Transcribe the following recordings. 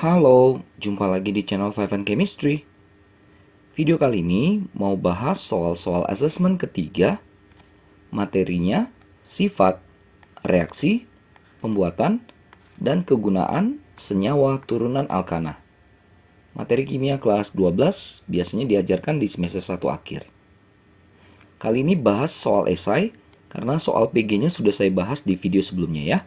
Halo, jumpa lagi di channel Five and Chemistry. Video kali ini mau bahas soal-soal asesmen ketiga, materinya, sifat, reaksi, pembuatan, dan kegunaan senyawa turunan alkana. Materi kimia kelas 12 biasanya diajarkan di semester 1 akhir. Kali ini bahas soal esai, karena soal PG-nya sudah saya bahas di video sebelumnya ya.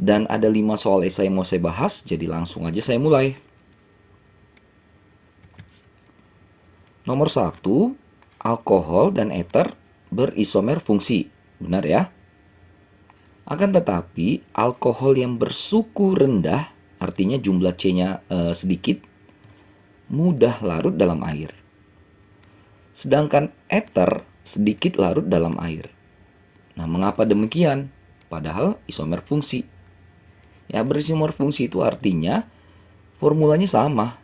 Dan ada 5 soal esai yang mau saya bahas, jadi langsung aja saya mulai. Nomor 1, alkohol dan ether berisomer fungsi. Benar ya? Akan tetapi, alkohol yang bersuku rendah, artinya jumlah C-nya sedikit, mudah larut dalam air. Sedangkan ether sedikit larut dalam air. Nah, mengapa demikian? Padahal isomer fungsi. Ya, berisomer fungsi itu artinya formulanya sama.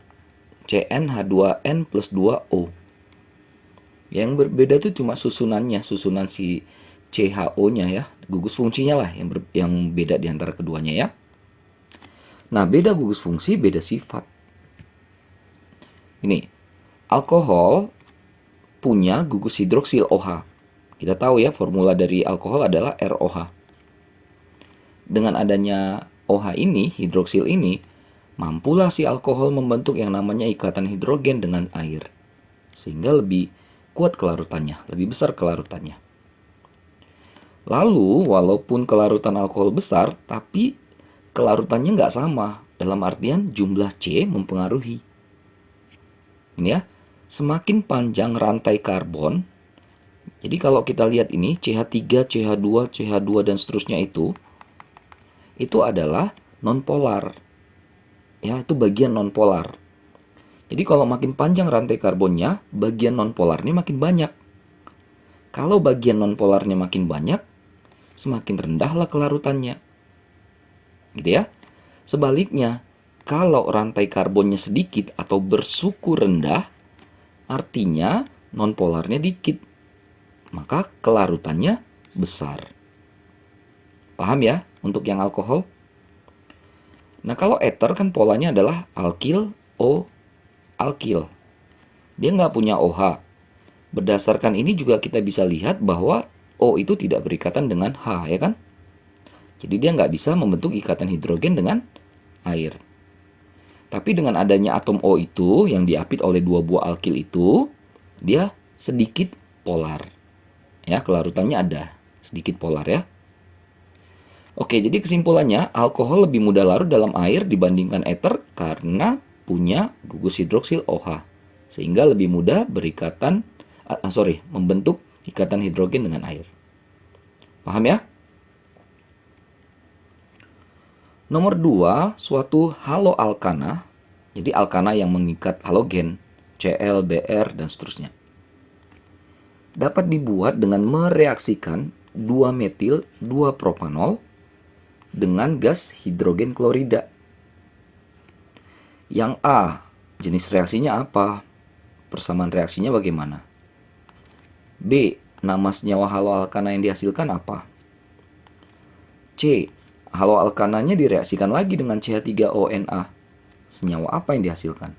CnH2n plus 2O. Yang berbeda itu cuma susunannya, susunan si CHO-nya ya, gugus fungsinya lah yang beda di antara keduanya ya. Nah, beda gugus fungsi, beda sifat. Ini, alkohol punya gugus hidroksil OH. Kita tahu ya, formula dari alkohol adalah ROH. Dengan adanya OH ini, hidroksil ini, mampulah si alkohol membentuk yang namanya ikatan hidrogen dengan air. Sehingga lebih kuat kelarutannya, lebih besar kelarutannya. Lalu, walaupun kelarutan alkohol besar, tapi kelarutannya nggak sama. Dalam artian jumlah C mempengaruhi. Ini ya, semakin panjang rantai karbon. Jadi kalau kita lihat ini, CH3, CH2, CH2, dan seterusnya itu adalah nonpolar. Ya, itu bagian nonpolar. Jadi kalau makin panjang rantai karbonnya, bagian nonpolarnya makin banyak. Kalau bagian nonpolarnya makin banyak, semakin rendahlah kelarutannya. Gitu ya. Sebaliknya, kalau rantai karbonnya sedikit atau bersuku rendah, artinya nonpolarnya dikit. Maka kelarutannya besar. Paham ya untuk yang alkohol? Nah, kalau ether kan polanya adalah alkil, O, alkil. Dia nggak punya OH. Berdasarkan ini juga kita bisa lihat bahwa O itu tidak berikatan dengan H, ya kan? Jadi dia nggak bisa membentuk ikatan hidrogen dengan air. Tapi dengan adanya atom O itu yang diapit oleh dua buah alkil itu, dia sedikit polar. Ya, kelarutannya ada sedikit polar ya. Oke, jadi kesimpulannya, alkohol lebih mudah larut dalam air dibandingkan ether karena punya gugus hidroksil OH. Sehingga lebih mudah membentuk ikatan hidrogen dengan air. Paham ya? Nomor 2, suatu haloalkana. Jadi alkana yang mengikat halogen, Cl, Br, dan seterusnya. Dapat dibuat dengan mereaksikan 2-metil 2-propanol dengan gas hidrogen klorida. Yang A, jenis reaksinya apa? Persamaan reaksinya bagaimana? B, nama senyawa haloalkana yang dihasilkan apa? C, haloalkananya direaksikan lagi dengan CH3ONa. Senyawa apa yang dihasilkan?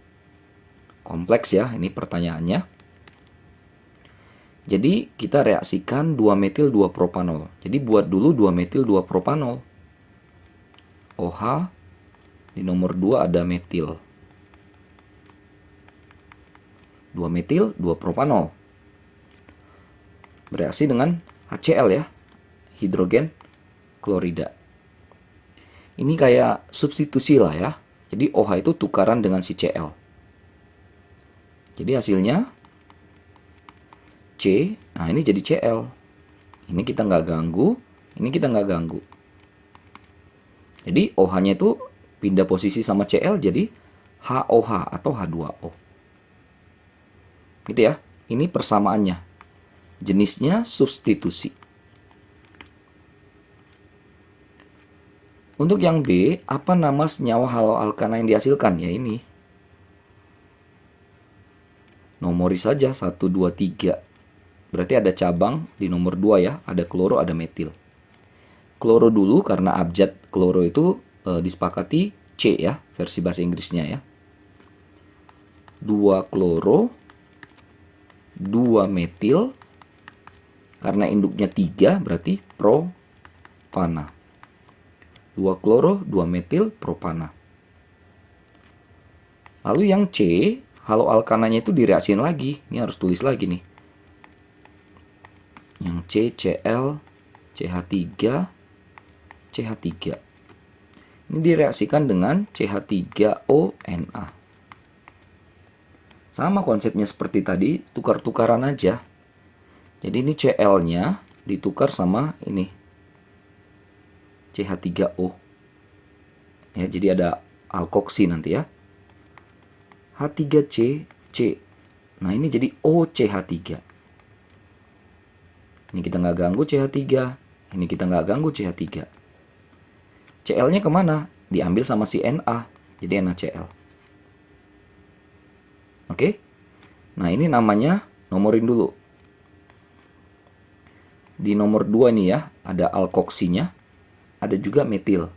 Kompleks ya, ini pertanyaannya. Jadi kita reaksikan 2-metil 2-propanol. Jadi buat dulu 2-metil 2-propanol. OH, di nomor 2 ada metil. 2-metil 2-propanol. Bereaksi dengan HCl ya, hidrogen klorida. Ini kayak substitusi lah ya. Jadi OH itu tukaran dengan si Cl. Jadi hasilnya C, nah ini jadi Cl. Ini kita nggak ganggu, ini kita nggak ganggu. Jadi OH-nya itu pindah posisi sama Cl jadi HOH atau H2O. Gitu ya. Ini persamaannya. Jenisnya substitusi. Untuk yang B, apa nama senyawa haloalkana yang dihasilkan? Ya ini. Nomori saja 1, 2, 3. Berarti ada cabang di nomor 2 ya. Ada kloro, ada metil. Kloro dulu karena abjad kloro itu disepakati C ya, versi bahasa Inggrisnya ya. 2 kloro, 2 metil, karena induknya 3 berarti propana. 2 kloro, 2 metil, propana. Lalu yang C, haloalkananya itu direaksiin lagi. Ini harus tulis lagi nih. Yang C, Cl, CH3, CH3. Ini direaksikan dengan CH3ONa. Sama konsepnya seperti tadi, tukar-tukaran aja. Jadi ini Cl-nya ditukar sama ini CH3O. Ya, jadi ada alkoksi nanti ya. H3C, C. Nah, ini jadi OCH3. Ini kita nggak ganggu CH3. Ini kita nggak ganggu CH3. Cl-nya kemana? Diambil sama si Na. Jadi NaCl. Oke? Nah, ini namanya nomorin dulu. Di nomor 2 nih ya, ada alkoksinya. Ada juga metil.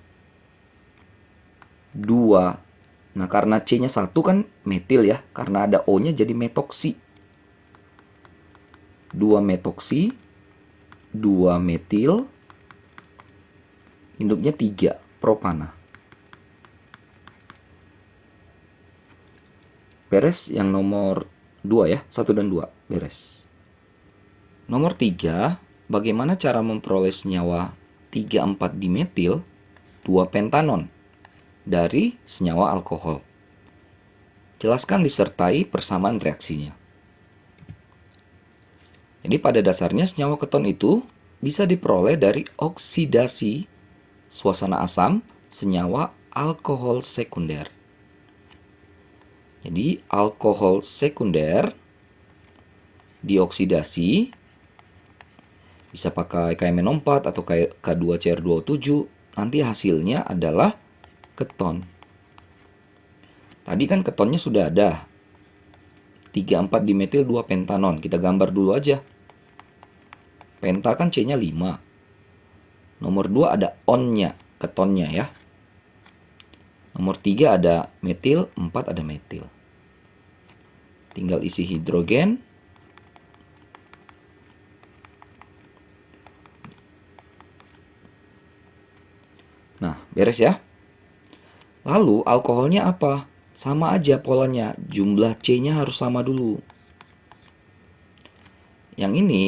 2. Nah, karena C-nya 1 kan metil ya. Karena ada O-nya jadi metoksi. 2 metoksi. 2 metil. Induknya 3, propana. Beres yang nomor 2 ya, 1 dan 2. Beres. Nomor 3, bagaimana cara memperoleh senyawa 3,4 dimetil 2 pentanon dari senyawa alkohol? Jelaskan disertai persamaan reaksinya. Jadi pada dasarnya senyawa keton itu bisa diperoleh dari oksidasi suasana asam senyawa alkohol sekunder. Jadi alkohol sekunder dioksidasi bisa pakai KMNO4 atau K2CR2O7. Nanti hasilnya adalah keton. Tadi kan ketonnya sudah ada. 3,4 dimetil 2 pentanon. Kita gambar dulu aja. Penta kan C-nya 5. Nomor 2 ada on-nya, ketonnya ya. Nomor 3 ada metil, 4 ada metil. Tinggal isi hidrogen. Nah, beres ya. Lalu alkoholnya apa? Sama aja polanya, jumlah C-nya harus sama dulu. Yang ini,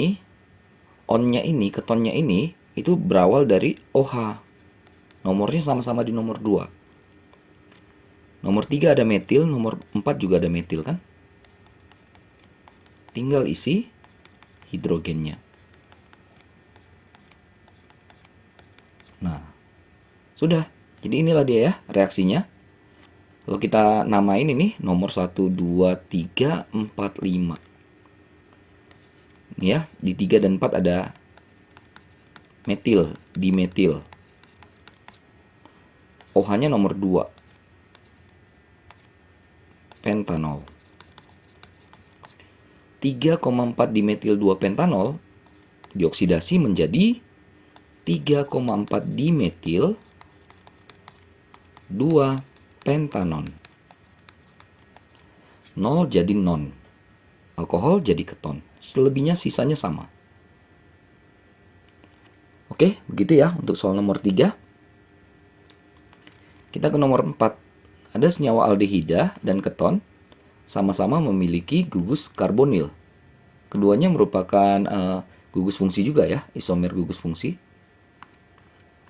on-nya ini, ketonnya ini, itu berawal dari OH. Nomornya sama-sama di nomor 2. Nomor 3 ada metil, nomor 4 juga ada metil kan? Tinggal isi hidrogennya. Nah, sudah. Jadi inilah dia ya reaksinya. Kalau kita namain ini nomor 1, 2, 3, 4, 5. Ini ya, di 3 dan 4 ada metil, dimetil. OH-nya nomor 2. Pentanol. 3,4 dimetil 2 pentanol dioksidasi menjadi 3,4 dimetil 2 pentanon. 0 jadi non. Alkohol jadi keton. Selebihnya sisanya sama. Oke, begitu ya untuk soal nomor 3. Kita ke nomor 4. Ada senyawa aldehida dan keton sama-sama memiliki gugus karbonil. Keduanya merupakan gugus fungsi juga ya, isomer gugus fungsi.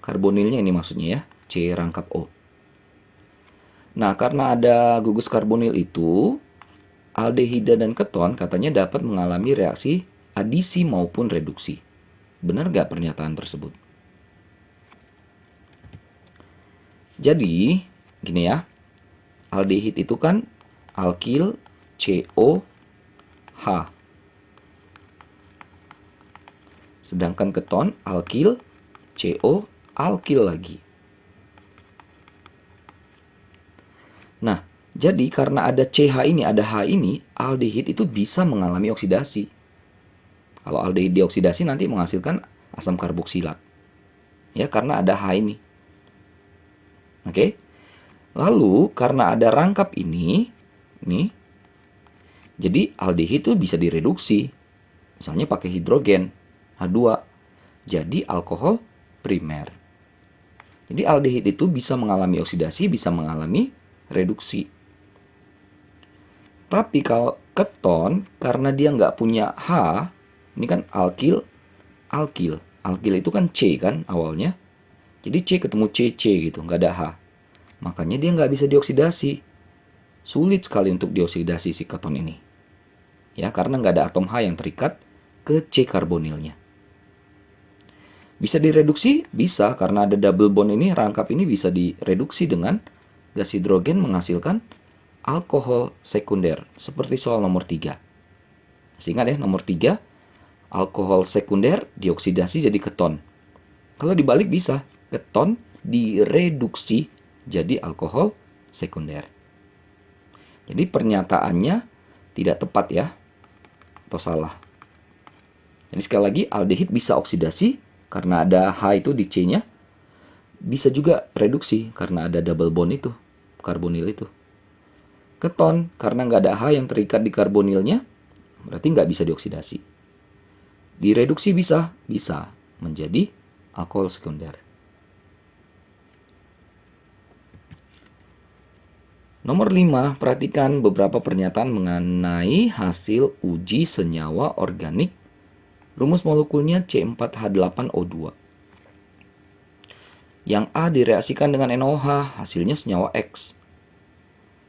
Karbonilnya ini maksudnya ya, C rangkap O. Nah, karena ada gugus karbonil itu, aldehida dan keton katanya dapat mengalami reaksi adisi maupun reduksi. Benar nggak pernyataan tersebut? Jadi, gini ya, aldehid itu kan alkil COH. Sedangkan keton alkil CO alkil lagi. Nah, jadi karena ada CH ini, ada H ini, aldehid itu bisa mengalami oksidasi. Kalau aldehid dioksidasi nanti menghasilkan asam karboksilat. Ya, karena ada H ini. Oke. Lalu karena ada rangkap ini, nih, jadi aldehid itu bisa direduksi. Misalnya pakai hidrogen H2, jadi alkohol primer. Jadi aldehid itu bisa mengalami oksidasi, bisa mengalami reduksi. Tapi kalau keton, karena dia nggak punya H, ini kan alkil. Alkil itu kan C kan awalnya. Jadi C ketemu CC gitu, nggak ada H. Makanya dia nggak bisa dioksidasi. Sulit sekali untuk dioksidasi si keton ini. Ya, karena nggak ada atom H yang terikat ke C karbonilnya. Bisa direduksi? Bisa, karena ada double bond ini, rangkap ini bisa direduksi dengan gas hidrogen menghasilkan alkohol sekunder, seperti soal nomor 3. Masih ingat ya, nomor 3, alkohol sekunder dioksidasi jadi keton. Kalau dibalik bisa, keton direduksi jadi alkohol sekunder. Jadi pernyataannya tidak tepat ya, atau salah. Jadi sekali lagi, aldehid bisa oksidasi karena ada H itu di C-nya. Bisa juga reduksi karena ada double bond itu, karbonil itu. Keton, karena nggak ada H yang terikat di karbonilnya, berarti nggak bisa dioksidasi. Direduksi bisa menjadi alkohol sekunder. Nomor 5, perhatikan beberapa pernyataan mengenai hasil uji senyawa organik. Rumus molekulnya C4H8O2. Yang A direaksikan dengan NaOH, hasilnya senyawa X.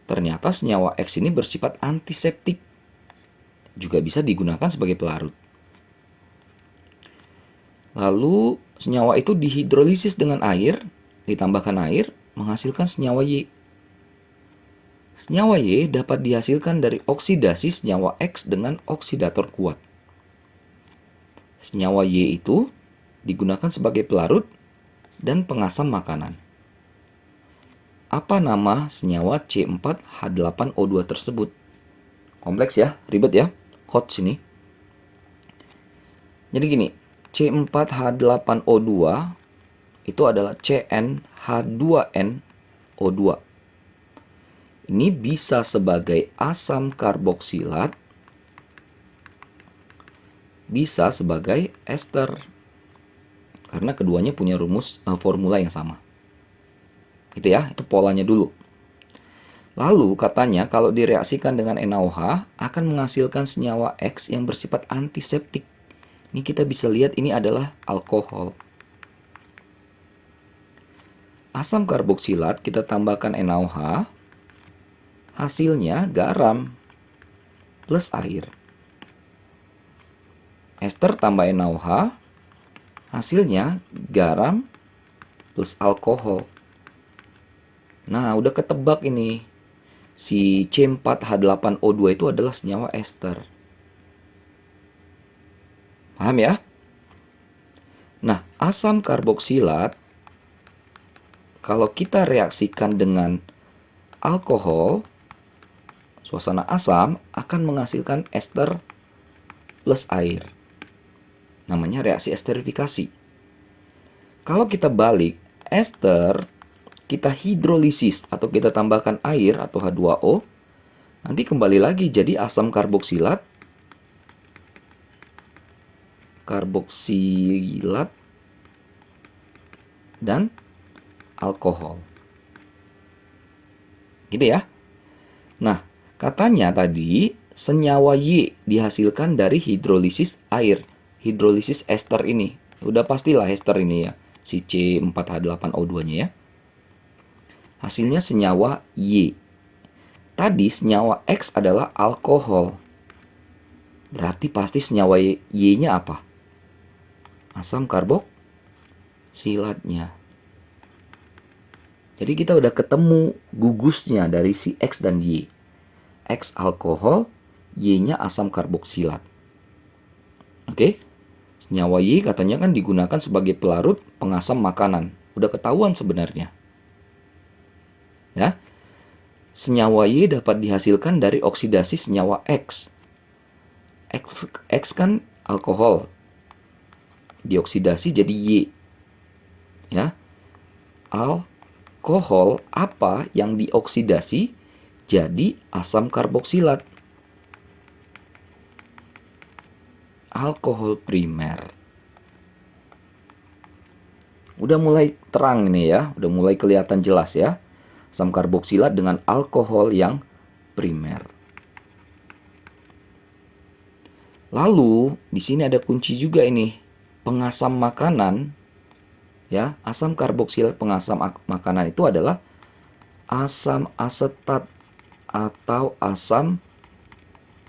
Ternyata senyawa X ini bersifat antiseptik. Juga bisa digunakan sebagai pelarut. Lalu senyawa itu dihidrolisis dengan air, ditambahkan air, menghasilkan senyawa Y. Senyawa Y dapat dihasilkan dari oksidasi senyawa X dengan oksidator kuat. Senyawa Y itu digunakan sebagai pelarut dan pengasam makanan. Apa nama senyawa C4H8O2 tersebut? Kompleks ya, ribet ya, hot sini. Jadi gini, C4H8O2 itu adalah CnH2nO2. Ini bisa sebagai asam karboksilat, bisa sebagai ester. Karena keduanya punya formula yang sama. Itu ya, itu polanya dulu. Lalu katanya kalau direaksikan dengan NaOH akan menghasilkan senyawa X yang bersifat antiseptik. Ini kita bisa lihat ini adalah alkohol. Asam karboksilat kita tambahkan NaOH, hasilnya garam plus air. Ester tambah NaOH, hasilnya garam plus alkohol. Nah, udah ketebak ini. Si C4H8O2 itu adalah senyawa ester. Paham ya? Nah, asam karboksilat kalau kita reaksikan dengan alkohol, suasana asam akan menghasilkan ester plus air. Namanya reaksi esterifikasi. Kalau kita balik, ester kita hidrolisis atau kita tambahkan air atau H2O, nanti kembali lagi jadi asam karboksilat dan alkohol. Gitu ya. Nah, katanya tadi senyawa Y dihasilkan dari hidrolisis air, hidrolisis ester ini. Udah pastilah ester ini ya, si C4H8O2-nya ya. Hasilnya senyawa Y. Tadi senyawa X adalah alkohol. Berarti pasti senyawa Y-nya apa? Asam karboksilatnya. Jadi kita udah ketemu gugusnya dari si X dan Y. X alkohol, Y-nya asam karboksilat. Oke? Senyawa Y katanya kan digunakan sebagai pelarut pengasam makanan. Udah ketahuan sebenarnya. Ya. Senyawa Y dapat dihasilkan dari oksidasi senyawa X. X kan alkohol. Dioksidasi jadi Y. Ya. Alkohol. alkohol apa yang dioksidasi jadi asam karboksilat? Alkohol primer. Udah mulai terang ini ya, udah mulai kelihatan jelas ya. Asam karboksilat dengan alkohol yang primer. Lalu di sini ada kunci juga ini, pengasam makanan. Ya, asam karboksilat pengasam makanan itu adalah asam asetat atau asam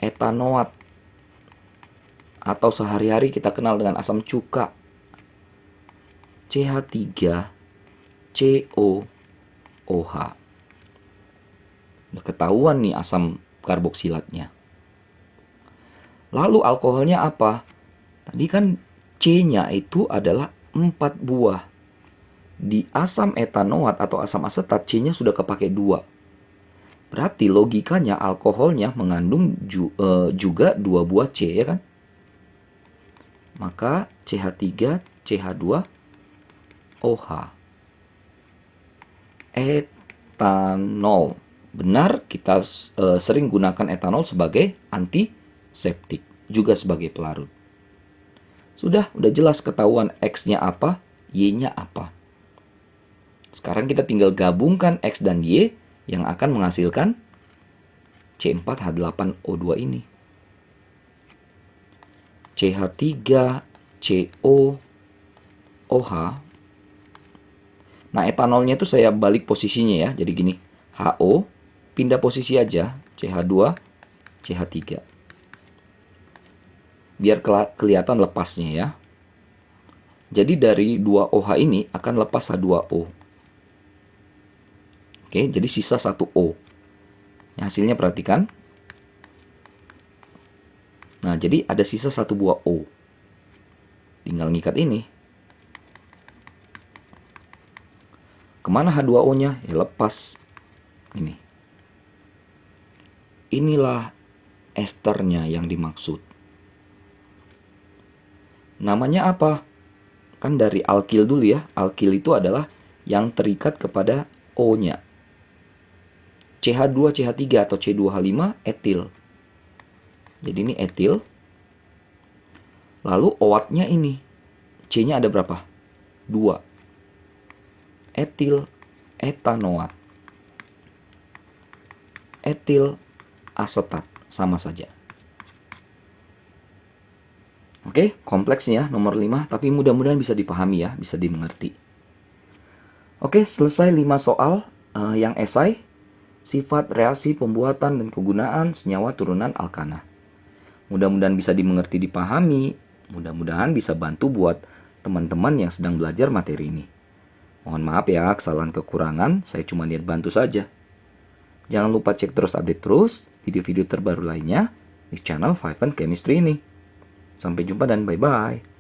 etanoat, atau sehari-hari kita kenal dengan asam cuka, CH3COOH. Udah ketahuan nih asam karboksilatnya. Lalu alkoholnya apa? Tadi kan C-nya itu adalah 4 buah. Di asam etanoat atau asam asetat C-nya sudah kepake 2. Berarti logikanya alkoholnya mengandung juga 2 buah C, ya kan? Maka CH3CH2OH. Etanol. Benar, kita sering gunakan etanol sebagai antiseptik, juga sebagai pelarut. Sudah jelas ketahuan X-nya apa, Y-nya apa. Sekarang kita tinggal gabungkan X dan Y yang akan menghasilkan C4H8O2 ini. CH3COOH. Nah, etanolnya itu saya balik posisinya ya. Jadi gini, HO pindah posisi aja, CH2, CH3. Biar kelihatan lepasnya ya. Jadi dari 2 OH ini akan lepas H2O. Oke, jadi sisa 1 O. Yang hasilnya perhatikan. Nah, jadi ada sisa 1 buah O. Tinggal ngikat ini. Kemana H2O-nya? Ya lepas. Ini. Inilah esternya yang dimaksud. Namanya apa? Kan dari alkil dulu ya. Alkil itu adalah yang terikat kepada O-nya. CH2, CH3 atau C2H5 etil. Jadi ini etil. Lalu OAT-nya ini. C-nya ada berapa? 2. Etil etanoat. Etil asetat. Sama saja. Oke, kompleksnya nomor 5, tapi mudah-mudahan bisa dipahami ya, bisa dimengerti. Oke, selesai 5 soal yang esai, sifat, reaksi, pembuatan, dan kegunaan senyawa turunan alkana. Mudah-mudahan bisa dimengerti, dipahami, mudah-mudahan bisa bantu buat teman-teman yang sedang belajar materi ini. Mohon maaf ya, kesalahan kekurangan, saya cuma niat bantu saja. Jangan lupa cek terus update terus video-video terbaru lainnya di channel Five Chemistry ini. Sampai jumpa dan bye-bye.